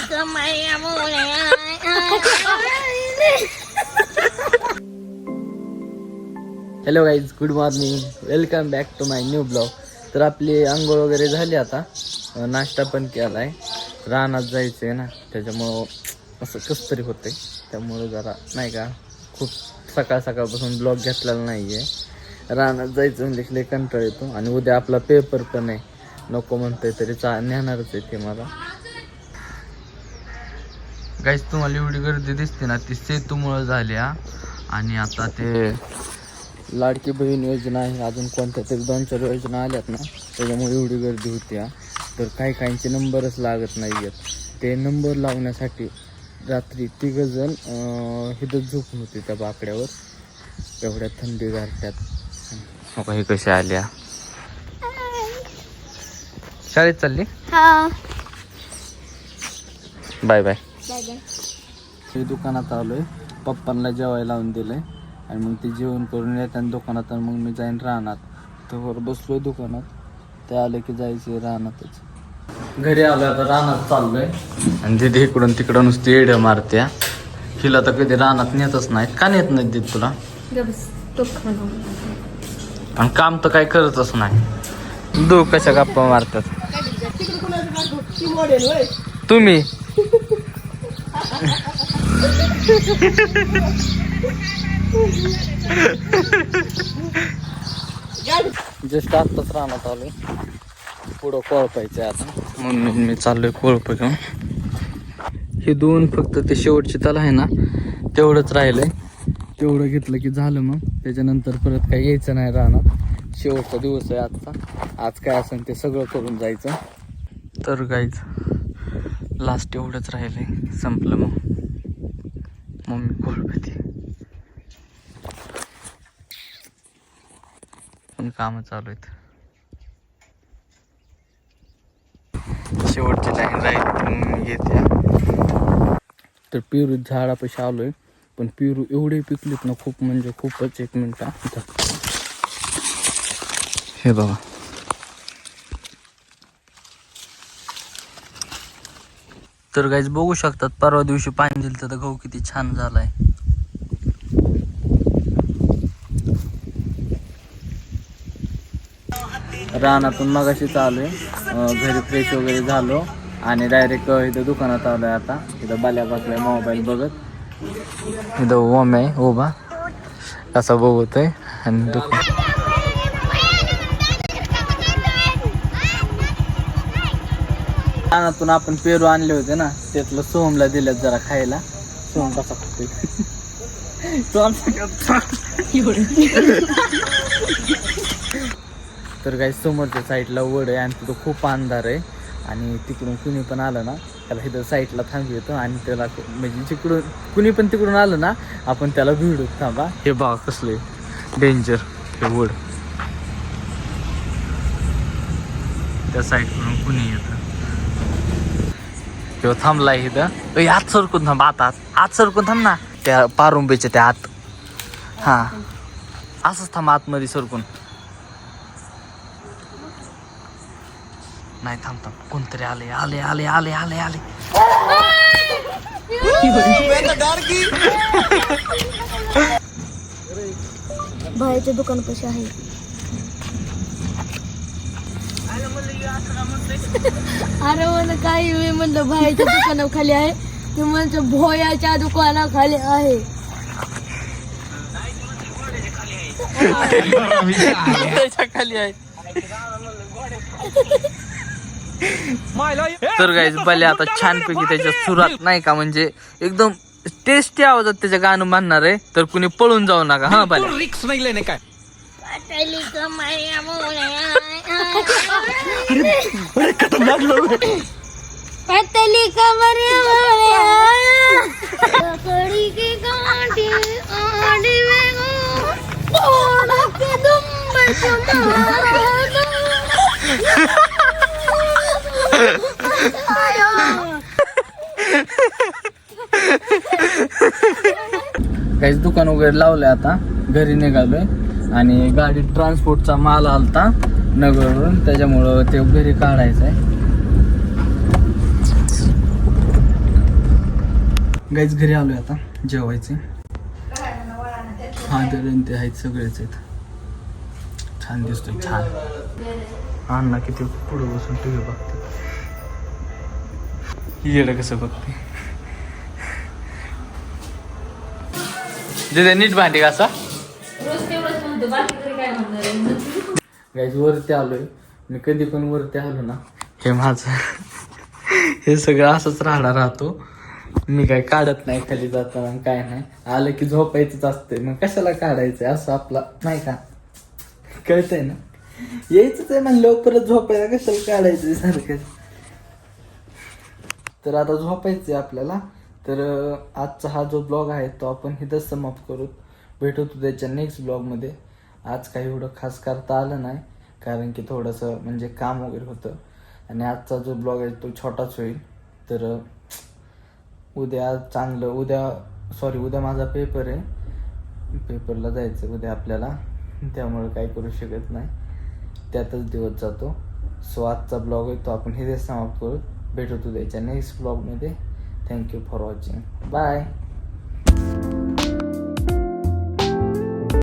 Hello guys, good morning, welcome back to my new blog. तर आपली आंघोळ वगैरे झाली, आता नाश्ता पण केला आहे. रानात जायचं आहे ना, त्याच्यामुळं असं कसं तरी होतं आहे. त्यामुळं जरा नाही का खूप सकाळपासून ब्लॉग घेतलेला नाही आहे. रानात जायचं म्हणजे लय कंटाळ येतो. आणि उद्या आपला पेपर पण आहे. नको म्हणतोय तरी नेणारच आहे ते मला. गाईज, तुम्हाला एवढी गर्दी दिसते ना, ती सेतूमुळं झाली. आणि आता ते लाडकी बहीण योजना आहे, अजून कोणत्या तरी 2-4 योजना आल्यात ना, त्याच्यामुळे एवढी गर्दी होती. तर काहींचे नंबरच लागत नाही आहेत. ते नंबर लावण्यासाठी रात्री 3 जण इथं झोपून होते त्या बाकड्यावर. एवढ्या थंडी गारट्यात. हो का, हे कसे आल्या? शाळेत चालली? Bye bye. मी दुकानात आलोय, पप्पांना जेवायला लावून दिलंय. आणि मग ते जेवण करून येताना दुकानात, मग मी जाईन रानात. तर बसलोय दुकानात, ते आले की जायचे रानातच. घरी आलोय, आता रानात चाललोय. आणि दिदी इकडून तिकडं नुसती एड्या मारत्या. हिला तर कधी रानात नेतच नाहीत. का नेत नाहीत दिदी तुला? आणि काम तर काही करतच नाही. दो कशा गप्पा मारतात तुम्ही? जस्ट आत्ताच रानात आलोय, पुढं कोळपायचंय आता, म्हणून मी चाललोय कोळप घेऊन. हे दोन फक्त ते शेवटचे तल आहे ना, तेवढंच राहिलंय. तेवढं घेतलं की झालं. मग त्याच्यानंतर परत काही यायचं नाही रानात. शेवटचा दिवस आहे आजचा. आज काय असेल ते सगळं करून जायचं. तर गाईज, लास्ट एवढंच राहिलंय, संपलं. मग मम्मी कोळपती पण कामं चालू आहेत. शेवटची लाईन राहील येते. तर पेरू झाडापाशी आलोय, पण पेरू एवढे पिकलेत ना, खूप म्हणजे खूपच. 1 मिनिट, हे बघा. तर गाईज बघू शकतात, परवा दिवशी पाणी दिलं तर गहू किती छान झालाय. रानातून मगाशी चालू घरी फ्रेश वगैरे झालो आणि डायरेक्ट इथं दुकानात आलोय. आता इथं बाल्या बसलाय मोबाईल बघत. इथं ओम आहे उभा, असा बघतोय. आणि रानातून आपण पेरू आणले होते ना, त्यातलं सोहमला दिलं जरा खायला. सोहम कसा खातोय तर काही समोरच्या साईडला वड आहे आणि तिथं खूप अंधार आहे. आणि तिकडून कुणी पण आलं ना, त्याला इथं साईडला थांबवतो आणि त्याला म्हणजे जिकडून कुणी पण तिकडून आलं ना, आपण त्याला भिडू. थांबा, हे बघा कसले डेंजर हे वड. त्या साईडकडून कुणी येतं. तेव्हा थांबलाय इथं. आत सरकून थांब, आत सरकून थांब ना, त्या पारुंबेच्या त्या आत. हा, असंच थांब आतमध्ये सरकून. नाही थांब, कोणतरी आले आले आले आले आले आले. भाईच्या दुकानापाशी आहे. अरे मला काही मी म्हणलं भाईच्या दुकानाखाली आहे, ते म्हणलं भोयाच्या दुकानाखाली आहे. खाली आहे. तर गाईज, बले आता छानपैकी त्याच्या सुरात नाही का, म्हणजे एकदम टेस्टी आवाजात त्याच्या गाणं म्हणणार आहे. तर कुणी पळून जाऊ नका. हा बले, रिक्स नाही लेणे काय. पतली कमर कड़ी की कांटी आड़ी में थोड़ा के दुम काहीच दुकान वगैरे लावलंय. आता घरी निघालोय आणि गाडी ट्रान्सपोर्टचा माल आलता नगरवरून, त्याच्यामुळं ते घरी काढायचं आहे. गाईच घरी आलोय आता जेवायचे. हा ते आहेत सगळेच आहेत. छान दिसतोय छान. अण्णा किती पुढे बसून टीव्ही बघते. येडं कसं बघते. जे नीट भांडी घासा. गाईज वरती आलोय मी. कधी पण वरती आलो ना हे माझं हे सगळं असंच राहतो. मी काय काढत नाही खाली जाताना काय नाही. आलं की झोपायचंच असतंय. मग कशाला काढायचंय असं आपला नाही का. कळतंय ना. यायचंच आहे म्हणलं परत झोपायला कशाला काढायचंय सारखं. तर आता झोपायचंय आपल्याला. तर आजचा हा जो ब्लॉग आहे तो आपण इथंच समाप्त करू. भेटू त्याच्या नेक्स्ट ब्लॉगमध्ये. आज काही एवढं खास करता आलं नाही कारण की थोडंसं म्हणजे काम वगैरे होतं. आणि आजचा जो ब्लॉग आहे तो छोटाच होईल. तर उद्या उद्या माझा पेपर आहे. पेपरला जायचं उद्या आपल्याला. त्यामुळे काही करू शकत नाही. त्यातच दिवस जातो. सो आजचा ब्लॉग आहे तो आपण इथेच समाप्त करू. भेटू उद्याच्या नेक्स्ट ब्लॉगमध्ये. Thank you for watching. बाय.